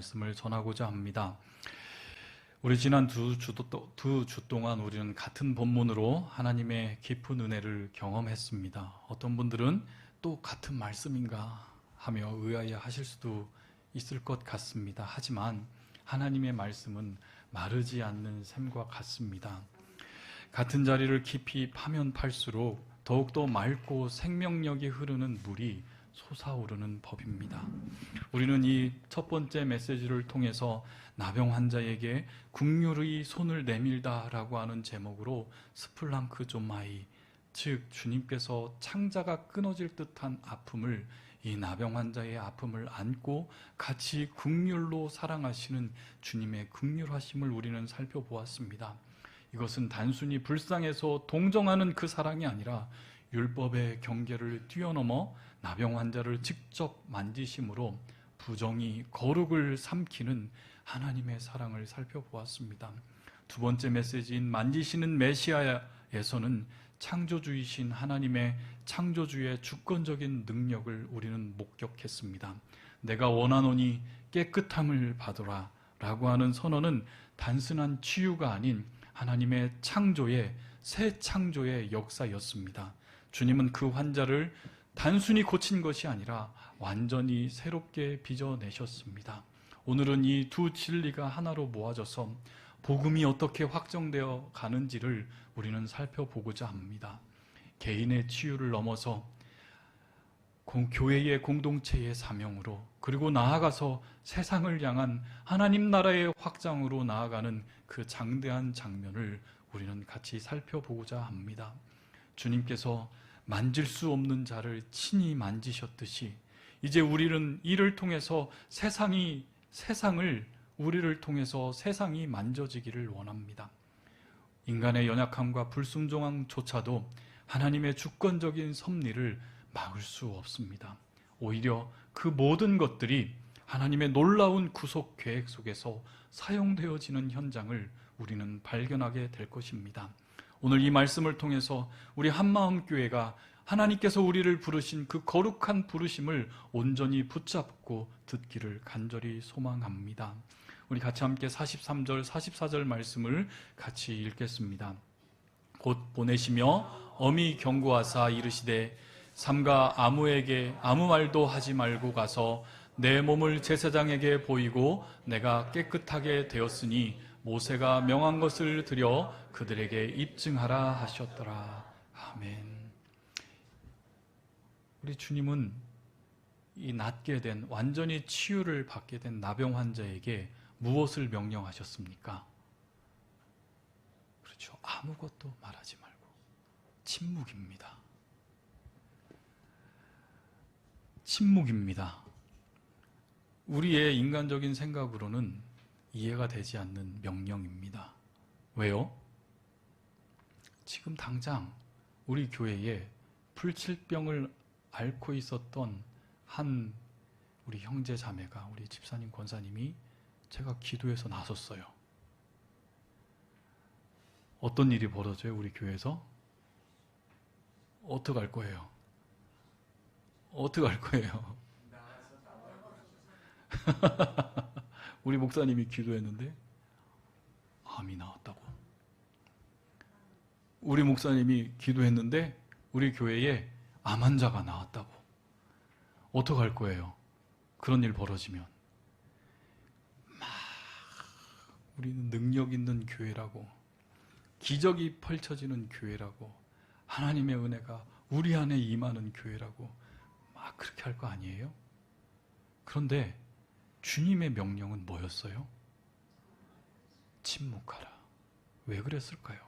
말씀을 전하고자 합니다. 우리 지난 두 주 동안 우리는 같은 본문으로 하나님의 깊은 은혜를 경험했습니다. 어떤 분들은 또 같은 말씀인가 하며 의아해 하실 수도 있을 것 같습니다. 하지만 하나님의 말씀은 마르지 않는 샘과 같습니다. 같은 자리를 깊이 파면 팔수록 더욱더 맑고 생명력이 흐르는 물이 솟아오르는 법입니다. 우리는 이 첫 번째 메시지를 통해서 나병 환자에게 긍휼의 손을 내밀다라고 하는 제목으로 스플랑크 조마이, 즉 주님께서 창자가 끊어질 듯한 아픔을, 이 나병 환자의 아픔을 안고 같이 긍휼로 사랑하시는 주님의 긍휼하심을 우리는 살펴보았습니다. 이것은 단순히 불쌍해서 동정하는 그 사랑이 아니라 율법의 경계를 뛰어넘어 나병 환자를 직접 만지심으로 부정이 거룩을 삼키는 하나님의 사랑을 살펴보았습니다. 두 번째 메시지인 만지시는 메시아에서는 창조주이신 하나님의 창조주의 주권적인 능력을 우리는 목격했습니다. 내가 원하노니 깨끗함을 받으라 라고 하는 선언은 단순한 치유가 아닌 하나님의 창조의, 새 창조의 역사였습니다. 주님은 그 환자를 단순히 고친 것이 아니라 완전히 새롭게 빚어내셨습니다. 오늘은 이 두 진리가 하나로 모아져서 복음이 어떻게 확정되어 가는지를 우리는 살펴보고자 합니다. 개인의 치유를 넘어서 교회의 공동체의 사명으로, 그리고 나아가서 세상을 향한 하나님 나라의 확장으로 나아가는 그 장대한 장면을 우리는 같이 살펴보고자 합니다. 주님께서 만질 수 없는 자를 친히 만지셨듯이 이제 우리는 이를 통해서 세상을 우리를 통해서 세상이 만져지기를 원합니다. 인간의 연약함과 불순종함조차도 하나님의 주권적인 섭리를 막을 수 없습니다. 오히려 그 모든 것들이 하나님의 놀라운 구속 계획 속에서 사용되어지는 현장을 우리는 발견하게 될 것입니다. 오늘 이 말씀을 통해서 우리 한마음교회가 하나님께서 우리를 부르신 그 거룩한 부르심을 온전히 붙잡고 듣기를 간절히 소망합니다. 우리 같이 함께 43절, 44절 말씀을 같이 읽겠습니다. 곧 보내시며 엄히 경고하사 이르시되 삼가 아무에게 아무 말도 하지 말고 가서 내 몸을 제사장에게 보이고 내가 깨끗하게 되었으니 모세가 명한 것을 드려 그들에게 입증하라 하셨더라. 아멘. 우리 주님은 이 낫게 된, 완전히 치유를 받게 된 나병 환자에게 무엇을 명령하셨습니까? 그렇죠. 아무것도 말하지 말고 침묵입니다. 침묵입니다. 우리의 인간적인 생각으로는 이해가 되지 않는 명령입니다. 왜요? 지금 당장 우리 교회에 불치병을 앓고 있었던 한 우리 형제 자매가, 우리 집사님 권사님이 제가 기도해서 나섰어요. 어떤 일이 벌어져요? 우리 교회에서? 어떻게 할 거예요? 어떻게 할 거예요? 우리 목사님이 기도했는데 암이 나왔다고. 우리 목사님이 기도했는데 우리 교회에 암 환자가 나왔다고. 어떻게 할 거예요? 그런 일 벌어지면 막 우리는 능력 있는 교회라고, 기적이 펼쳐지는 교회라고, 하나님의 은혜가 우리 안에 임하는 교회라고 막 그렇게 할 거 아니에요? 그런데 주님의 명령은 뭐였어요? 침묵하라. 왜 그랬을까요?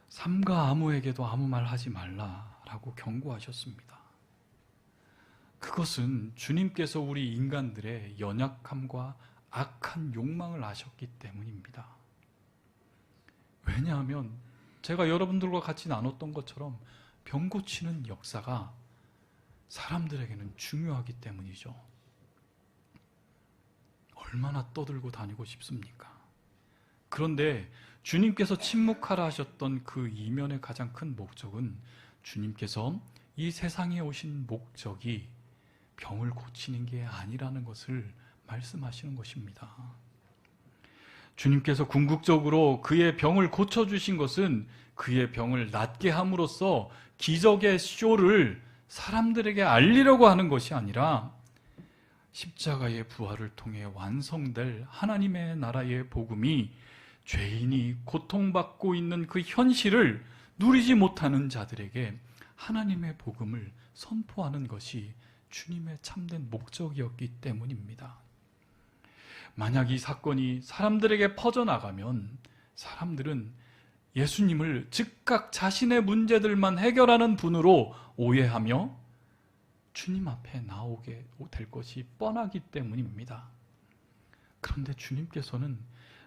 삼가 아무에게도 아무 말 하지 말라라고 경고하셨습니다. 그것은 주님께서 우리 인간들의 연약함과 악한 욕망을 아셨기 때문입니다. 왜냐하면 제가 여러분들과 같이 나눴던 것처럼 병 고치는 역사가 사람들에게는 중요하기 때문이죠. 얼마나 떠들고 다니고 싶습니까? 그런데 주님께서 침묵하라 하셨던 그 이면의 가장 큰 목적은, 주님께서 이 세상에 오신 목적이 병을 고치는 게 아니라는 것을 말씀하시는 것입니다. 주님께서 궁극적으로 그의 병을 고쳐주신 것은 그의 병을 낫게 함으로써 기적의 쇼를 사람들에게 알리려고 하는 것이 아니라 십자가의 부활을 통해 완성될 하나님의 나라의 복음이 죄인이 고통받고 있는 그 현실을 누리지 못하는 자들에게 하나님의 복음을 선포하는 것이 주님의 참된 목적이었기 때문입니다. 만약 이 사건이 사람들에게 퍼져나가면 사람들은 예수님을 즉각 자신의 문제들만 해결하는 분으로 오해하며 주님 앞에 나오게 될 것이 뻔하기 때문입니다. 그런데 주님께서는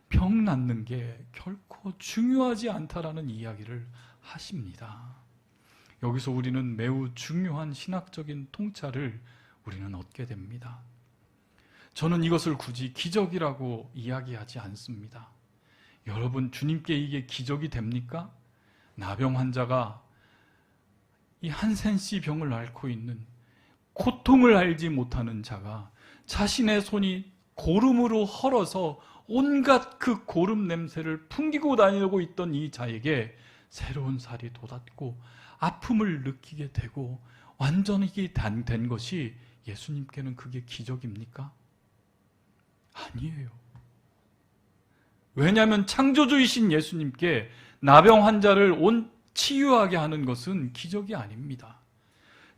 병 낫는 게 결코 중요하지 않다라는 이야기를 하십니다. 여기서 우리는 매우 중요한 신학적인 통찰을 우리는 얻게 됩니다. 저는 이것을 굳이 기적이라고 이야기하지 않습니다. 여러분, 주님께 이게 기적이 됩니까? 나병 환자가 이 한센씨 병을 앓고 있는 고통을 알지 못하는 자가 자신의 손이 고름으로 헐어서 온갖 그 고름 냄새를 풍기고 다니고 있던 이 자에게 새로운 살이 돋았고 아픔을 느끼게 되고 완전히 된 것이 예수님께는 그게 기적입니까? 아니에요. 왜냐하면 창조주이신 예수님께 나병 환자를 치유하게 하는 것은 기적이 아닙니다.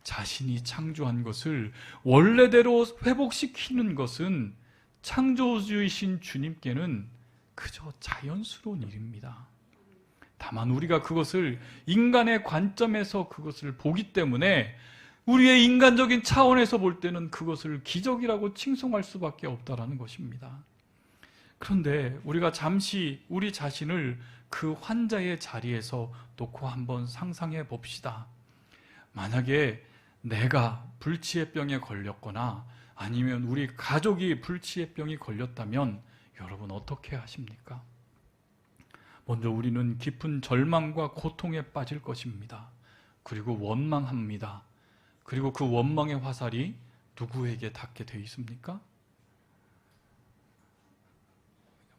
자신이 창조한 것을 원래대로 회복시키는 것은 창조주이신 주님께는 그저 자연스러운 일입니다. 다만 우리가 그것을 인간의 관점에서 그것을 보기 때문에 우리의 인간적인 차원에서 볼 때는 그것을 기적이라고 칭송할 수밖에 없다라는 것입니다. 그런데 우리가 잠시 우리 자신을 그 환자의 자리에서 놓고 한번 상상해 봅시다. 만약에 내가 불치의 병에 걸렸거나 아니면 우리 가족이 불치의 병이 걸렸다면 여러분 어떻게 하십니까? 먼저 우리는 깊은 절망과 고통에 빠질 것입니다. 그리고 원망합니다. 그리고 그 원망의 화살이 누구에게 닿게 되어 있습니까?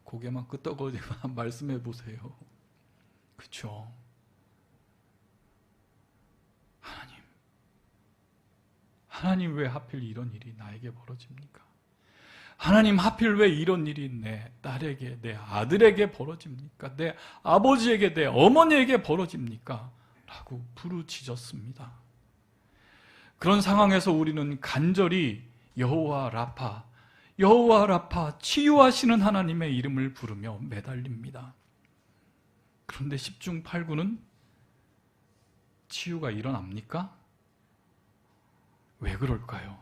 고개만 끄덕거리면 말씀해 보세요. 그렇죠? 하나님 왜 하필 이런 일이 나에게 벌어집니까? 하나님 하필 왜 이런 일이 내 딸에게, 내 아들에게 벌어집니까? 내 아버지에게, 내 어머니에게 벌어집니까? 라고 부르짖었습니다. 그런 상황에서 우리는 간절히 여호와 라파, 여호와 라파, 치유하시는 하나님의 이름을 부르며 매달립니다. 그런데 10중 8구는 치유가 일어납니까? 왜 그럴까요?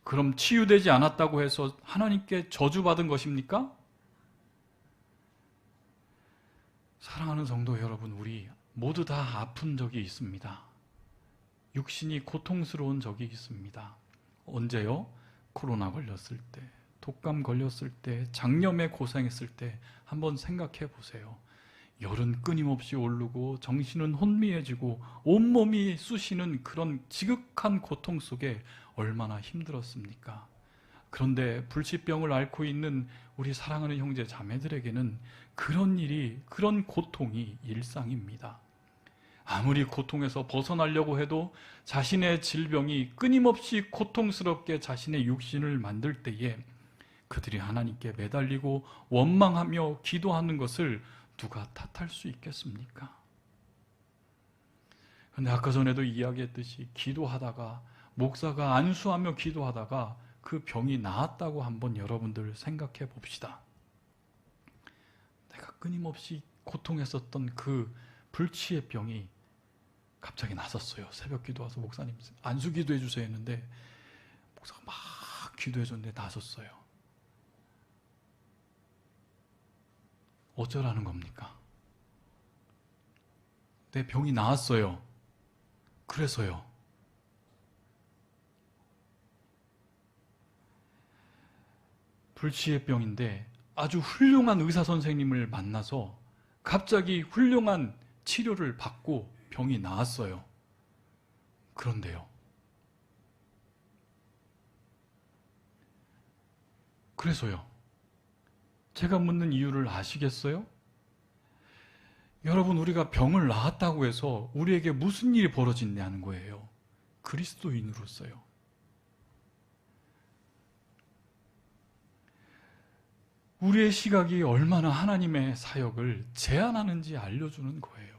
그럼 치유되지 않았다고 해서 하나님께 저주받은 것입니까? 사랑하는 성도 여러분, 우리 모두 다 아픈 적이 있습니다. 육신이 고통스러운 적이 있습니다. 언제요? 코로나 걸렸을 때, 독감 걸렸을 때, 장염에 고생했을 때 한번 생각해 보세요. 열은 끊임없이 오르고 정신은 혼미해지고 온몸이 쑤시는 그런 지극한 고통 속에 얼마나 힘들었습니까? 그런데 불치병을 앓고 있는 우리 사랑하는 형제 자매들에게는 그런 일이, 그런 고통이 일상입니다. 아무리 고통에서 벗어나려고 해도 자신의 질병이 끊임없이 고통스럽게 자신의 육신을 만들 때에 그들이 하나님께 매달리고 원망하며 기도하는 것을 누가 탓할 수 있겠습니까? 그런데 아까 전에도 이야기했듯이 기도하다가 목사가 안수하며 기도하다가 그 병이 나았다고 한번 여러분들 생각해 봅시다. 내가 끊임없이 고통했었던 그 불치의 병이 갑자기 나섰어요. 새벽 기도 와서 목사님 안수 기도해 주세요 했는데 목사가 막 기도해 줬는데 나섰어요. 어쩌라는 겁니까? 내 병이 나았어요. 그래서요. 불치의 병인데 아주 훌륭한 의사 선생님을 만나서 갑자기 훌륭한 치료를 받고 병이 나았어요. 그런데요, 그래서요. 제가 묻는 이유를 아시겠어요? 여러분, 우리가 병을 나았다고 해서 우리에게 무슨 일이 벌어지냐는 거예요. 그리스도인으로서요. 우리의 시각이 얼마나 하나님의 사역을 제한하는지 알려주는 거예요.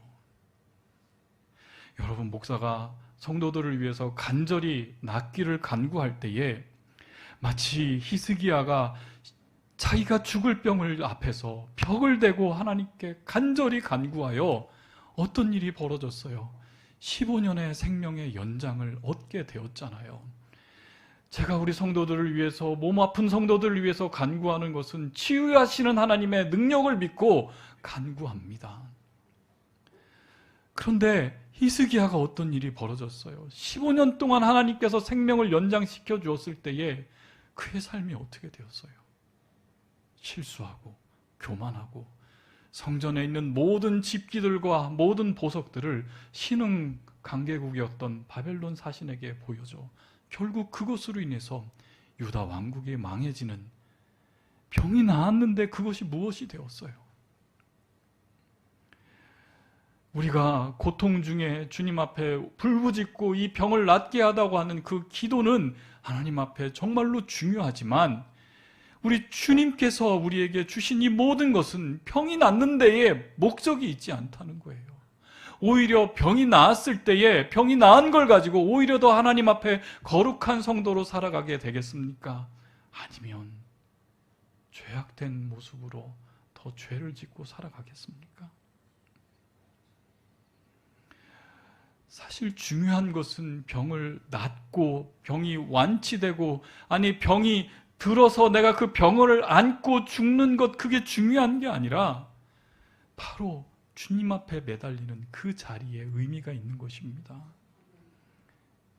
여러분, 목사가 성도들을 위해서 간절히 낫기를 간구할 때에 마치 히스기야가 자기가 죽을 병을 앞에서 벽을 대고 하나님께 간절히 간구하여 어떤 일이 벌어졌어요? 15년의 생명의 연장을 얻게 되었잖아요. 제가 우리 성도들을 위해서, 몸 아픈 성도들을 위해서 간구하는 것은 치유하시는 하나님의 능력을 믿고 간구합니다. 그런데 히스기야가 어떤 일이 벌어졌어요? 15년 동안 하나님께서 생명을 연장시켜 주었을 때에 그의 삶이 어떻게 되었어요? 실수하고 교만하고 성전에 있는 모든 집기들과 모든 보석들을 신흥 강대국이었던 바벨론 사신에게 보여줘 결국 그것으로 인해서 유다 왕국이 망해지는, 병이 나았는데 그것이 무엇이 되었어요? 우리가 고통 중에 주님 앞에 불부짓고 이 병을 낫게 하다고 하는 그 기도는 하나님 앞에 정말로 중요하지만 우리 주님께서 우리에게 주신 이 모든 것은 병이 낫는 데에 목적이 있지 않다는 거예요. 오히려 병이 나았을 때에 병이 나은 걸 가지고 오히려 더 하나님 앞에 거룩한 성도로 살아가게 되겠습니까? 아니면 죄악된 모습으로 더 죄를 짓고 살아가겠습니까? 사실 중요한 것은 병을 낫고 병이 완치되고, 아니 병이 들어서 내가 그 병을 안고 죽는 것, 그게 중요한 게 아니라 바로 주님 앞에 매달리는 그 자리에 의미가 있는 것입니다.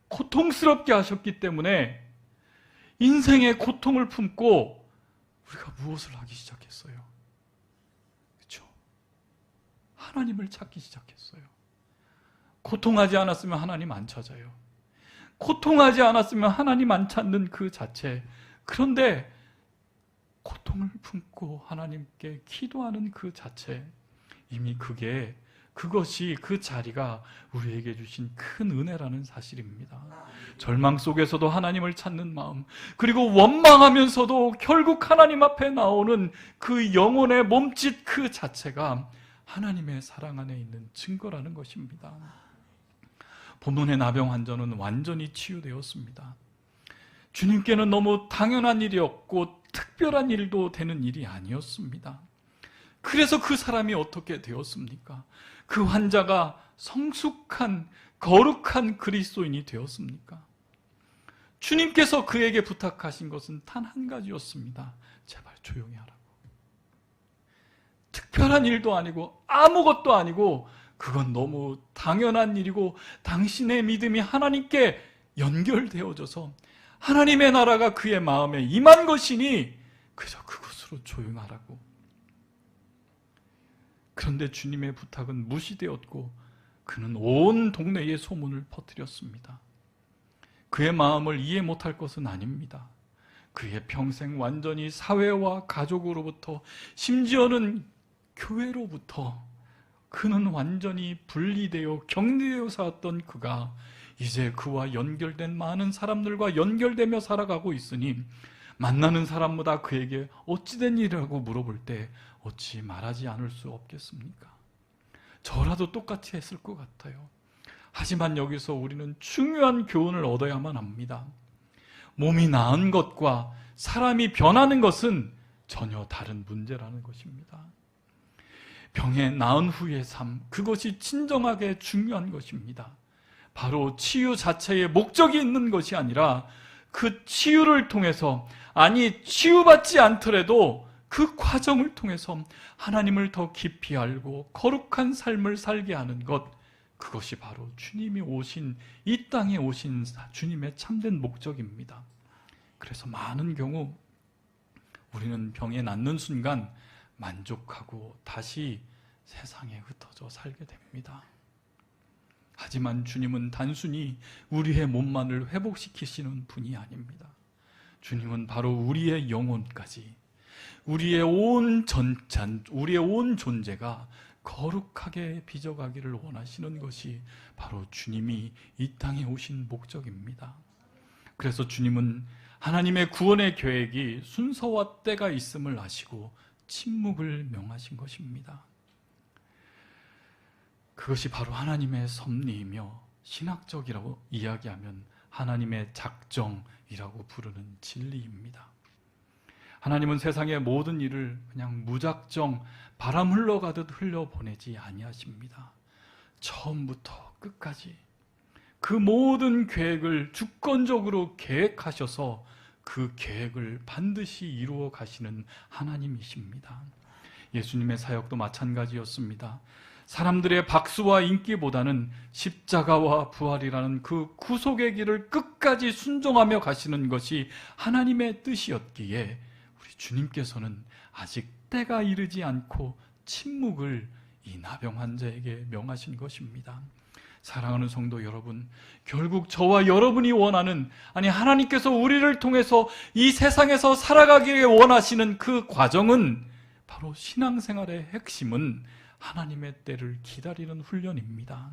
고통스럽게 하셨기 때문에 인생의 고통을 품고 우리가 무엇을 하기 시작했어요? 그렇죠? 하나님을 찾기 시작했어요. 고통하지 않았으면 하나님 안 찾아요. 고통하지 않았으면 하나님 안 찾는 그 자체. 그런데 고통을 품고 하나님께 기도하는 그 자체, 이미 그것이 그 자리가 우리에게 주신 큰 은혜라는 사실입니다. 절망 속에서도 하나님을 찾는 마음, 그리고 원망하면서도 결국 하나님 앞에 나오는 그 영혼의 몸짓 그 자체가 하나님의 사랑 안에 있는 증거라는 것입니다. 본문의 나병 환자는 완전히 치유되었습니다. 주님께는 너무 당연한 일이었고 특별한 일도 되는 일이 아니었습니다. 그래서 그 사람이 어떻게 되었습니까? 그 환자가 성숙한 거룩한 그리스도인이 되었습니까? 주님께서 그에게 부탁하신 것은 단 한 가지였습니다. 제발 조용히 하라고. 특별한 일도 아니고 아무것도 아니고 그건 너무 당연한 일이고 당신의 믿음이 하나님께 연결되어져서 하나님의 나라가 그의 마음에 임한 것이니 그저 그것으로 조용하라고. 그런데 주님의 부탁은 무시되었고 그는 온 동네에 소문을 퍼뜨렸습니다. 그의 마음을 이해 못할 것은 아닙니다. 그의 평생 완전히 사회와 가족으로부터, 심지어는 교회로부터 그는 완전히 분리되어 격리되어 살았던 그가 이제 그와 연결된 많은 사람들과 연결되며 살아가고 있으니 만나는 사람마다 그에게 어찌된 일이라고 물어볼 때 어찌 말하지 않을 수 없겠습니까? 저라도 똑같이 했을 것 같아요. 하지만 여기서 우리는 중요한 교훈을 얻어야만 합니다. 몸이 나은 것과 사람이 변하는 것은 전혀 다른 문제라는 것입니다. 병에 나은 후의 삶, 그것이 진정하게 중요한 것입니다. 바로 치유 자체에 목적이 있는 것이 아니라 그 치유를 통해서, 아니 치유받지 않더라도 그 과정을 통해서 하나님을 더 깊이 알고 거룩한 삶을 살게 하는 것, 그것이 바로 주님이 오신, 이 땅에 오신 주님의 참된 목적입니다. 그래서 많은 경우 우리는 병에 낫는 순간 만족하고 다시 세상에 흩어져 살게 됩니다. 하지만 주님은 단순히 우리의 몸만을 회복시키시는 분이 아닙니다. 주님은 바로 우리의 영혼까지, 우리의 온 우리의 온 존재가 거룩하게 빚어가기를 원하시는 것이 바로 주님이 이 땅에 오신 목적입니다. 그래서 주님은 하나님의 구원의 계획이 순서와 때가 있음을 아시고 침묵을 명하신 것입니다. 그것이 바로 하나님의 섭리이며 신학적이라고 이야기하면 하나님의 작정이라고 부르는 진리입니다. 하나님은 세상의 모든 일을 그냥 무작정 바람 흘러가듯 흘려보내지 아니하십니다. 처음부터 끝까지 그 모든 계획을 주권적으로 계획하셔서 그 계획을 반드시 이루어 가시는 하나님이십니다. 예수님의 사역도 마찬가지였습니다. 사람들의 박수와 인기보다는 십자가와 부활이라는 그 구속의 길을 끝까지 순종하며 가시는 것이 하나님의 뜻이었기에 우리 주님께서는 아직 때가 이르지 않고 침묵을 이 나병 환자에게 명하신 것입니다. 사랑하는 성도 여러분, 결국 저와 여러분이 원하는, 아니 하나님께서 우리를 통해서 이 세상에서 살아가기를 원하시는 그 과정은 바로 신앙생활의 핵심은 하나님의 때를 기다리는 훈련입니다.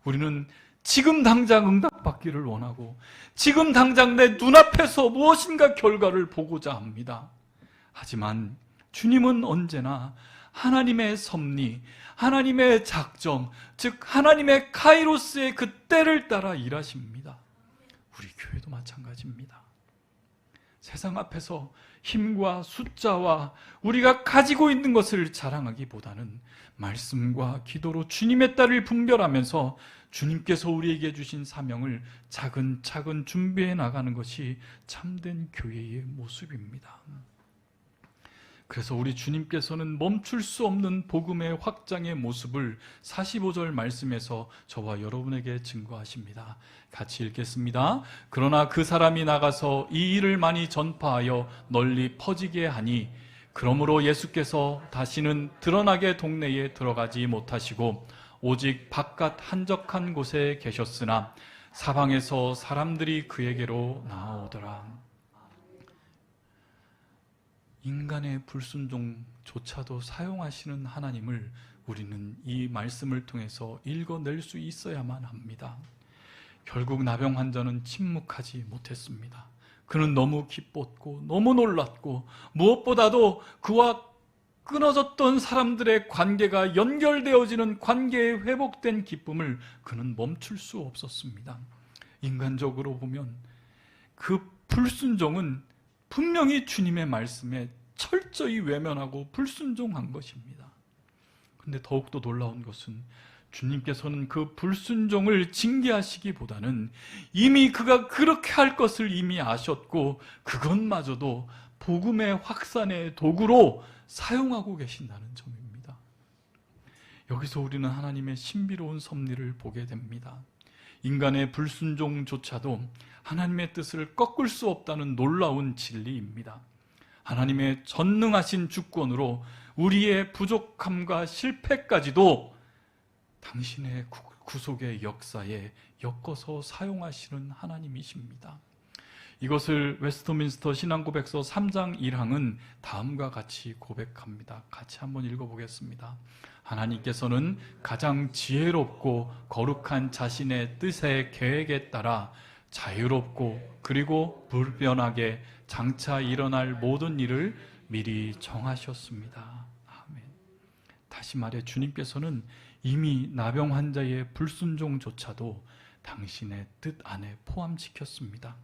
우리는 지금 당장 응답받기를 원하고 지금 당장 내 눈앞에서 무엇인가 결과를 보고자 합니다. 하지만 주님은 언제나 하나님의 섭리, 하나님의 작정, 즉 하나님의 카이로스의 그 때를 따라 일하십니다. 우리 교회도 마찬가지입니다. 세상 앞에서 힘과 숫자와 우리가 가지고 있는 것을 자랑하기보다는 말씀과 기도로 주님의 딸을 분별하면서 주님께서 우리에게 주신 사명을 차근차근 준비해 나가는 것이 참된 교회의 모습입니다. 그래서 우리 주님께서는 멈출 수 없는 복음의 확장의 모습을 45절 말씀에서 저와 여러분에게 증거하십니다. 같이 읽겠습니다. 그러나 그 사람이 나가서 이 일을 많이 전파하여 널리 퍼지게 하니 그러므로 예수께서 다시는 드러나게 동네에 들어가지 못하시고 오직 바깥 한적한 곳에 계셨으나 사방에서 사람들이 그에게로 나아오더라. 인간의 불순종조차도 사용하시는 하나님을 우리는 이 말씀을 통해서 읽어낼 수 있어야만 합니다. 결국 나병 환자는 침묵하지 못했습니다. 그는 너무 기뻤고 너무 놀랐고 무엇보다도 그와 끊어졌던 사람들의 관계가 연결되어지는 관계에 회복된 기쁨을 그는 멈출 수 없었습니다. 인간적으로 보면 그 불순종은 분명히 주님의 말씀에 철저히 외면하고 불순종한 것입니다. 그런데 더욱더 놀라운 것은 주님께서는 그 불순종을 징계하시기보다는 이미 그가 그렇게 할 것을 이미 아셨고 그것마저도 복음의 확산의 도구로 사용하고 계신다는 점입니다. 여기서 우리는 하나님의 신비로운 섭리를 보게 됩니다. 인간의 불순종조차도 하나님의 뜻을 꺾을 수 없다는 놀라운 진리입니다. 하나님의 전능하신 주권으로 우리의 부족함과 실패까지도 당신의 구속의 역사에 엮어서 사용하시는 하나님이십니다. 이것을 웨스트민스터 신앙고백서 3장 1항은 다음과 같이 고백합니다. 같이 한번 읽어보겠습니다. 하나님께서는 가장 지혜롭고 거룩한 자신의 뜻의 계획에 따라 자유롭고 그리고 불변하게 장차 일어날 모든 일을 미리 정하셨습니다. 아멘. 다시 말해 주님께서는 이미 나병 환자의 불순종조차도 당신의 뜻 안에 포함시켰습니다.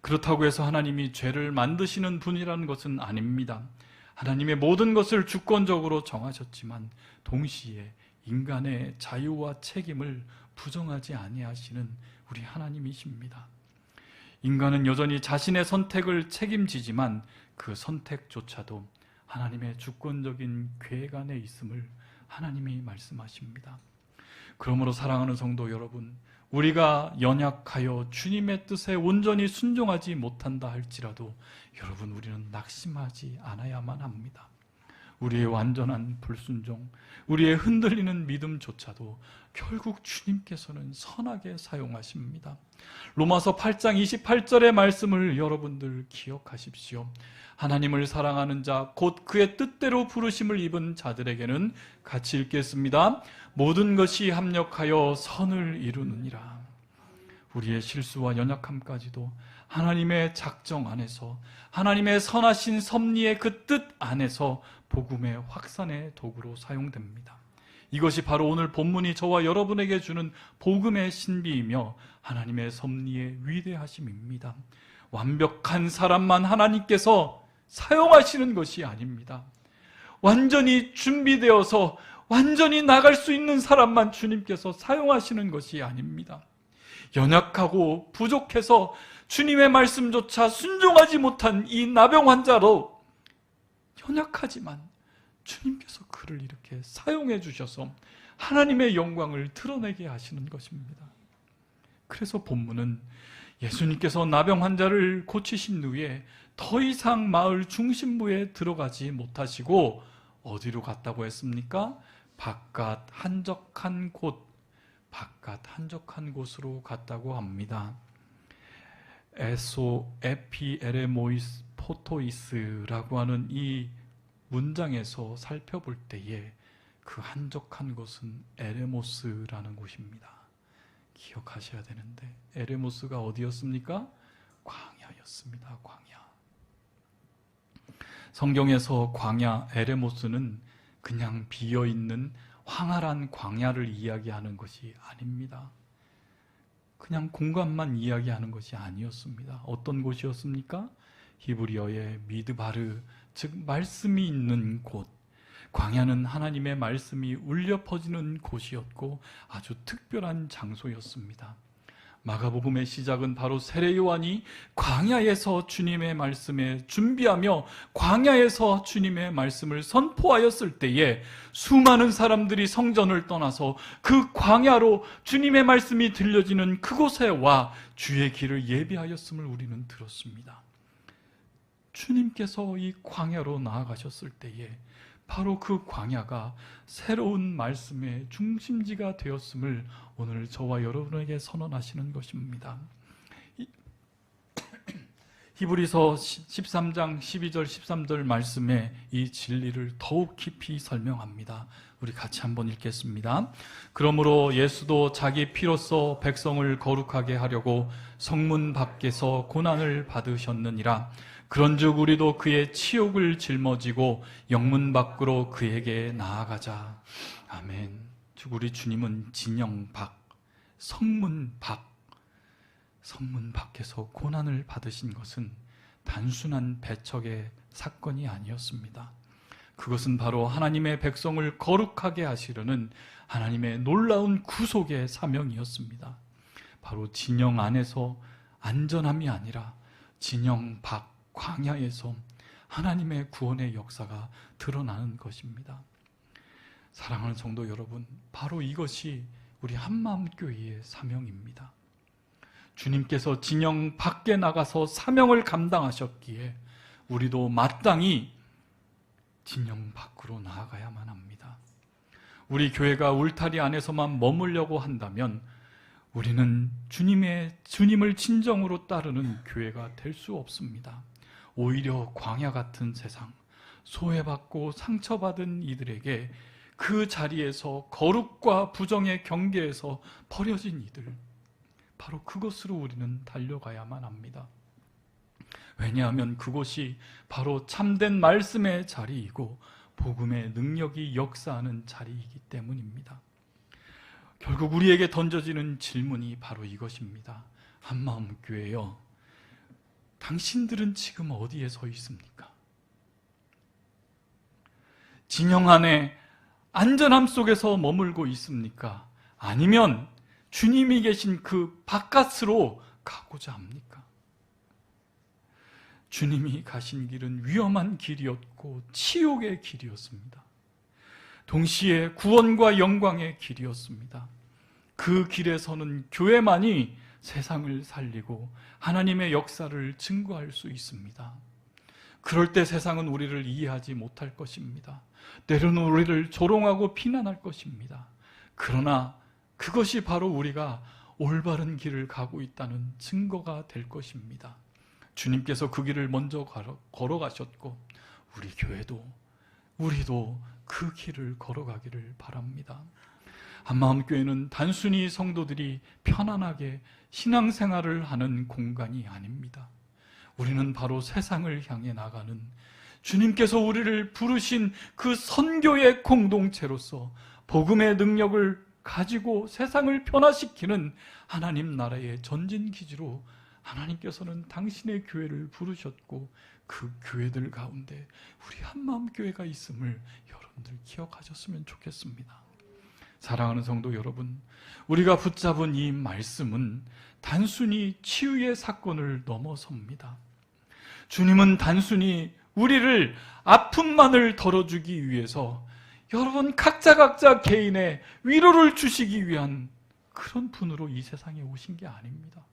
그렇다고 해서 하나님이 죄를 만드시는 분이라는 것은 아닙니다. 하나님의 모든 것을 주권적으로 정하셨지만 동시에 인간의 자유와 책임을 부정하지 아니하시는 우리 하나님이십니다. 인간은 여전히 자신의 선택을 책임지지만 그 선택조차도 하나님의 주권적인 계획 안에 있음을 하나님이 말씀하십니다. 그러므로 사랑하는 성도 여러분, 우리가 연약하여 주님의 뜻에 온전히 순종하지 못한다 할지라도 여러분 우리는 낙심하지 않아야만 합니다. 우리의 완전한 불순종, 우리의 흔들리는 믿음조차도 결국 주님께서는 선하게 사용하십니다. 로마서 8장 28절의 말씀을 여러분들 기억하십시오. 하나님을 사랑하는 자, 곧 그의 뜻대로 부르심을 입은 자들에게는 같이 읽겠습니다. 모든 것이 합력하여 선을 이루느니라. 우리의 실수와 연약함까지도 하나님의 작정 안에서, 하나님의 선하신 섭리의 그 뜻 안에서 복음의 확산의 도구로 사용됩니다. 이것이 바로 오늘 본문이 저와 여러분에게 주는 복음의 신비이며 하나님의 섭리의 위대하심입니다. 완벽한 사람만 하나님께서 사용하시는 것이 아닙니다. 완전히 준비되어서 완전히 나갈 수 있는 사람만 주님께서 사용하시는 것이 아닙니다. 연약하고 부족해서 주님의 말씀조차 순종하지 못한 이 나병 환자로 연약하지만 주님께서 그를 이렇게 사용해 주셔서 하나님의 영광을 드러내게 하시는 것입니다. 그래서 본문은 예수님께서 나병 환자를 고치신 후에 더 이상 마을 중심부에 들어가지 못하시고 어디로 갔다고 했습니까? 바깥 한적한 곳으로 갔다고 합니다. 에피에레모이스 포토이스라고 하는 이 문장에서 살펴볼 때에 그 한적한 곳은 에레모스라는 곳입니다. 기억하셔야 되는데 에레모스가 어디였습니까? 광야였습니다. 광야. 성경에서 광야, 에레모스는 그냥 비어있는 황활한 광야를 이야기하는 것이 아닙니다. 그냥 공간만 이야기하는 것이 아니었습니다. 어떤 곳이었습니까? 히브리어의 미드바르, 즉 말씀이 있는 곳. 광야는 하나님의 말씀이 울려 퍼지는 곳이었고 아주 특별한 장소였습니다. 마가복음의 시작은 바로 세례 요한이 광야에서 주님의 말씀에 준비하며 광야에서 주님의 말씀을 선포하였을 때에 수많은 사람들이 성전을 떠나서 그 광야로 주님의 말씀이 들려지는 그곳에 와 주의 길을 예비하였음을 우리는 들었습니다. 주님께서 이 광야로 나아가셨을 때에 바로 그 광야가 새로운 말씀의 중심지가 되었음을 오늘 저와 여러분에게 선언하시는 것입니다. 히브리서 13장 12절 13절 말씀에 이 진리를 더욱 깊이 설명합니다. 우리 같이 한번 읽겠습니다. 그러므로 예수도 자기 피로써 백성을 거룩하게 하려고 성문 밖에서 고난을 받으셨느니라. 그런즉 우리도 그의 치욕을 жил머지고 영문 밖으로 그에게 나아가자. 아멘. 즉 우리 주님은 진영 밖, 성문 밖에서 고난을 받으신 것은 단순한 배척의 사건이 아니었습니다. 그것은 바로 하나님의 백성을 거룩하게 하시려는 하나님의 놀라운 구속의 사명이었습니다. 바로 진영 안에서 안전함이 아니라 진영 밖 광야에서 하나님의 구원의 역사가 드러나는 것입니다. 사랑하는 성도 여러분, 바로 이것이 우리 한마음교회의 사명입니다. 주님께서 진영 밖에 나가서 사명을 감당하셨기에 우리도 마땅히 진영 밖으로 나아가야만 합니다. 우리 교회가 울타리 안에서만 머물려고 한다면 우리는 주님을 진정으로 따르는 교회가 될 수 없습니다. 오히려 광야 같은 세상, 소외받고 상처받은 이들에게 그 자리에서 거룩과 부정의 경계에서 버려진 이들, 바로 그곳으로 우리는 달려가야만 합니다. 왜냐하면 그곳이 바로 참된 말씀의 자리이고 복음의 능력이 역사하는 자리이기 때문입니다. 결국 우리에게 던져지는 질문이 바로 이것입니다. 한마음교회여, 당신들은 지금 어디에 서 있습니까? 진영 안에 안전함 속에서 머물고 있습니까? 아니면 주님이 계신 그 바깥으로 가고자 합니까? 주님이 가신 길은 위험한 길이었고 치욕의 길이었습니다. 동시에 구원과 영광의 길이었습니다. 그 길에서는 교회만이 세상을 살리고 하나님의 역사를 증거할 수 있습니다. 그럴 때 세상은 우리를 이해하지 못할 것입니다. 때로는 우리를 조롱하고 비난할 것입니다. 그러나 그것이 바로 우리가 올바른 길을 가고 있다는 증거가 될 것입니다. 주님께서 그 길을 먼저 걸어가셨고 우리 교회도 우리도 그 길을 걸어가기를 바랍니다. 한마음교회는 단순히 성도들이 편안하게 신앙생활을 하는 공간이 아닙니다. 우리는 바로 세상을 향해 나가는 주님께서 우리를 부르신 그 선교의 공동체로서 복음의 능력을 가지고 세상을 변화시키는 하나님 나라의 전진기지로 하나님께서는 당신의 교회를 부르셨고 그 교회들 가운데 우리 한마음교회가 있음을 여러분들 기억하셨으면 좋겠습니다. 사랑하는 성도 여러분, 우리가 붙잡은 이 말씀은 단순히 치유의 사건을 넘어섭니다. 주님은 단순히 우리를 아픔만을 덜어주기 위해서 여러분 각자 개인의 위로를 주시기 위한 그런 분으로 이 세상에 오신 게 아닙니다.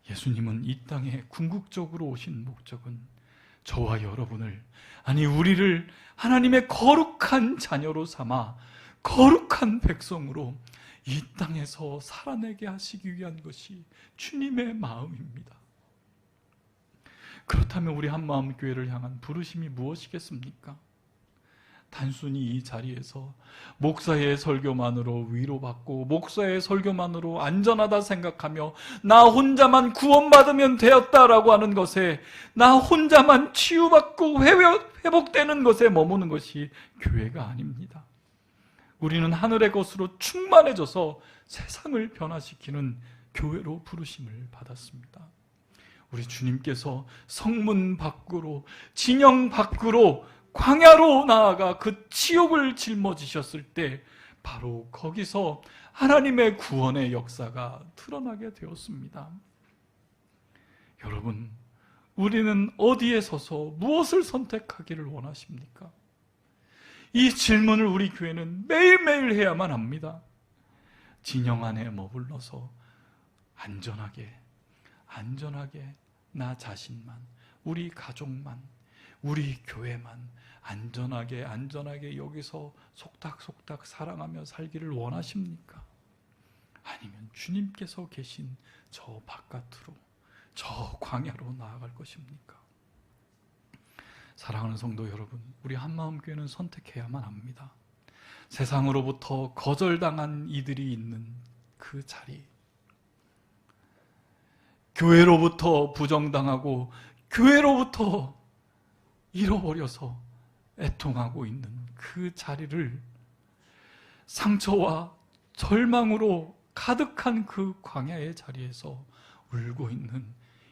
예수님은 이 땅에 궁극적으로 오신 목적은 저와 여러분을, 아니 우리를 하나님의 거룩한 자녀로 삼아 거룩한 백성으로 이 땅에서 살아내게 하시기 위한 것이 주님의 마음입니다. 그렇다면 우리 한마음교회를 향한 부르심이 무엇이겠습니까? 단순히 이 자리에서 목사의 설교만으로 위로받고 목사의 설교만으로 안전하다 생각하며 나 혼자만 구원받으면 되었다라고 하는 것에, 나 혼자만 치유받고 회복되는 것에 머무는 것이 교회가 아닙니다. 우리는 하늘의 것으로 충만해져서 세상을 변화시키는 교회로 부르심을 받았습니다. 우리 주님께서 성문 밖으로, 진영 밖으로, 광야로 나아가 그 지옥을 짊어지셨을 때 바로 거기서 하나님의 구원의 역사가 드러나게 되었습니다. 여러분, 우리는 어디에 서서 무엇을 선택하기를 원하십니까? 이 질문을 우리 교회는 매일매일 해야만 합니다. 진영 안에 머물러서 안전하게 나 자신만, 우리 가족만, 우리 교회만 안전하게 여기서 속닥속닥 사랑하며 살기를 원하십니까? 아니면 주님께서 계신 저 바깥으로, 저 광야로 나아갈 것입니까? 사랑하는 성도 여러분, 우리 한마음교회는 선택해야만 합니다. 세상으로부터 거절당한 이들이 있는 그 자리, 교회로부터 부정당하고 교회로부터 잃어버려서 애통하고 있는 그 자리를, 상처와 절망으로 가득한 그 광야의 자리에서 울고 있는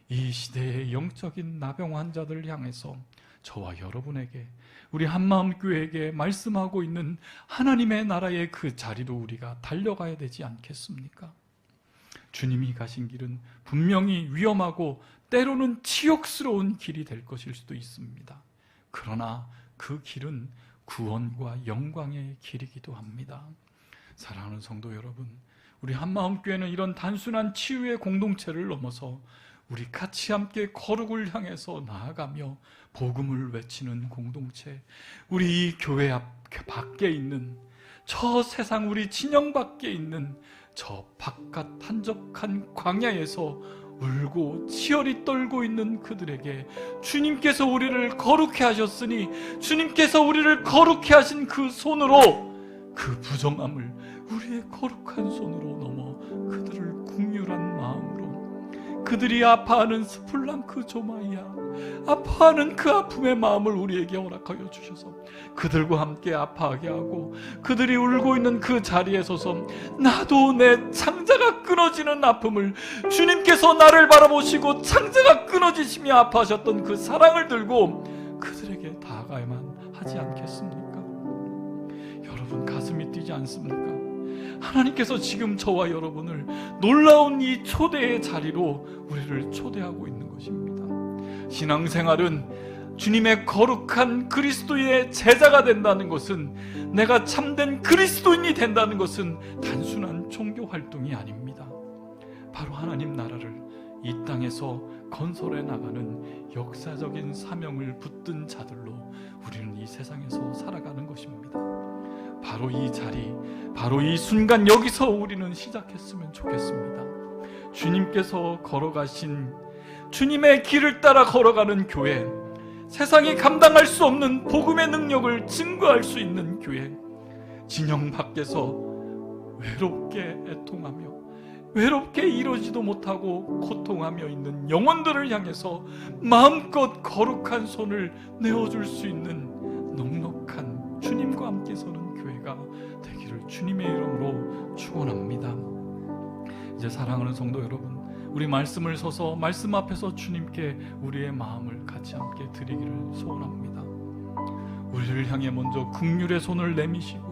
이 시대의 영적인 나병 환자들을 향해서 저와 여러분에게, 우리 한마음교회에게 말씀하고 있는 하나님의 나라의 그 자리로 우리가 달려가야 되지 않겠습니까? 주님이 가신 길은 분명히 위험하고 때로는 치욕스러운 길이 될 것일 수도 있습니다. 그러나 그 길은 구원과 영광의 길이기도 합니다. 사랑하는 성도 여러분, 우리 한마음교회는 이런 단순한 치유의 공동체를 넘어서 우리 같이 함께 거룩을 향해서 나아가며 복음을 외치는 공동체, 우리 이 교회 밖에 있는, 저 세상 우리 진영 밖에 있는 저 바깥 한적한 광야에서 울고 치열이 떨고 있는 그들에게 주님께서 우리를 거룩해 하셨으니 주님께서 우리를 거룩해 하신 그 손으로, 그 부정함을 우리의 거룩한 손으로 넘어 그들을 긍휼한 마음으로, 그들이 아파하는 스플랑크 조마이야, 아파하는 그 아픔의 마음을 우리에게 허락하여 주셔서 그들과 함께 아파하게 하고, 그들이 울고 있는 그 자리에 서서 나도 내 창자가 끊어지는 아픔을, 주님께서 나를 바라보시고 창자가 끊어지시며 아파하셨던 그 사랑을 들고 그들에게 다가가야만 하지 않겠습니까? 여러분, 가슴이 뛰지 않습니까? 하나님께서 지금 저와 여러분을 놀라운 이 초대의 자리로 우리를 초대하고 있는 것입니다. 신앙생활은 주님의 거룩한 그리스도의 제자가 된다는 것은, 내가 참된 그리스도인이 된다는 것은 단순한 종교 활동이 아닙니다. 바로 하나님 나라를 이 땅에서 건설해 나가는 역사적인 사명을 붙든 자들로 우리는 이 세상에서 살아가는 것입니다. 바로 이 자리, 바로 이 순간 여기서 우리는 시작했으면 좋겠습니다. 주님께서 걸어가신, 주님의 길을 따라 걸어가는 교회, 세상이 감당할 수 없는 복음의 능력을 증거할 수 있는 교회, 진영 밖에서 외롭게 애통하며 외롭게 이루지도 못하고 고통하며 있는 영혼들을 향해서 마음껏 거룩한 손을 내어줄 수 있는 넉넉한 주님과 함께 서는 교회가 되기를 주님의 이름으로 축원합니다. 이제 사랑하는 성도 여러분, 우리 말씀을 서서 말씀 앞에서 주님께 우리의 마음을 같이 함께 드리기를 소원합니다. 우리를 향해 먼저 긍휼의 손을 내미시고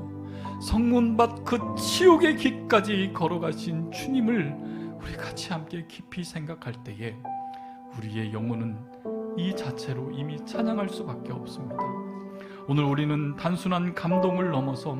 성문밭 그 지옥의 길까지 걸어가신 주님을 우리 같이 함께 깊이 생각할 때에 우리의 영혼은 이 자체로 이미 찬양할 수밖에 없습니다. 오늘 우리는 단순한 감동을 넘어서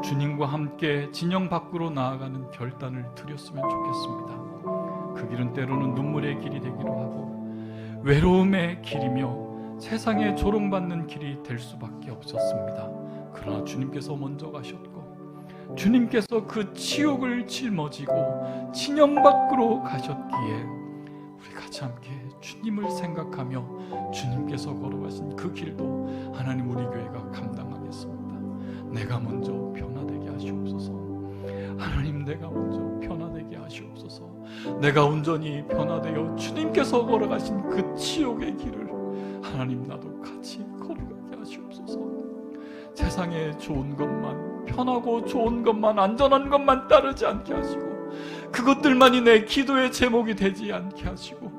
주님과 함께 진영 밖으로 나아가는 결단을 드렸으면 좋겠습니다. 그 길은 때로는 눈물의 길이 되기도 하고 외로움의 길이며 세상에 조롱받는 길이 될 수밖에 없었습니다. 그러나 주님께서 먼저 가셨고 주님께서 그 지옥을 짊어지고 진영 밖으로 가셨기에 우리 같이 함께 주님을 생각하며 주님께서 걸어가신 그 길도 하나님 우리 교회가 감당하겠습니다. 내가 먼저 변화되게 하시옵소서. 하나님, 내가 먼저 변화되게 하시옵소서. 내가 온전히 변화되어 주님께서 걸어가신 그 지옥의 길을 하나님 나도 같이 걸어가게 하시옵소서. 세상에 좋은 것만, 편하고 좋은 것만, 안전한 것만 따르지 않게 하시고 그것들만이 내 기도의 제목이 되지 않게 하시고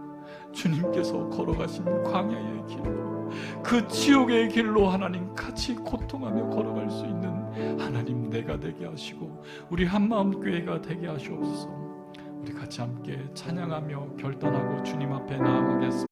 주님께서 걸어가신 광야의 길로, 그 지옥의 길로 하나님 같이 고통하며 걸어갈 수 있는 하나님 내가 되게 하시고 우리 한마음 교회가 되게 하시옵소서. 우리 같이 함께 찬양하며 결단하고 주님 앞에 나아가겠습니다.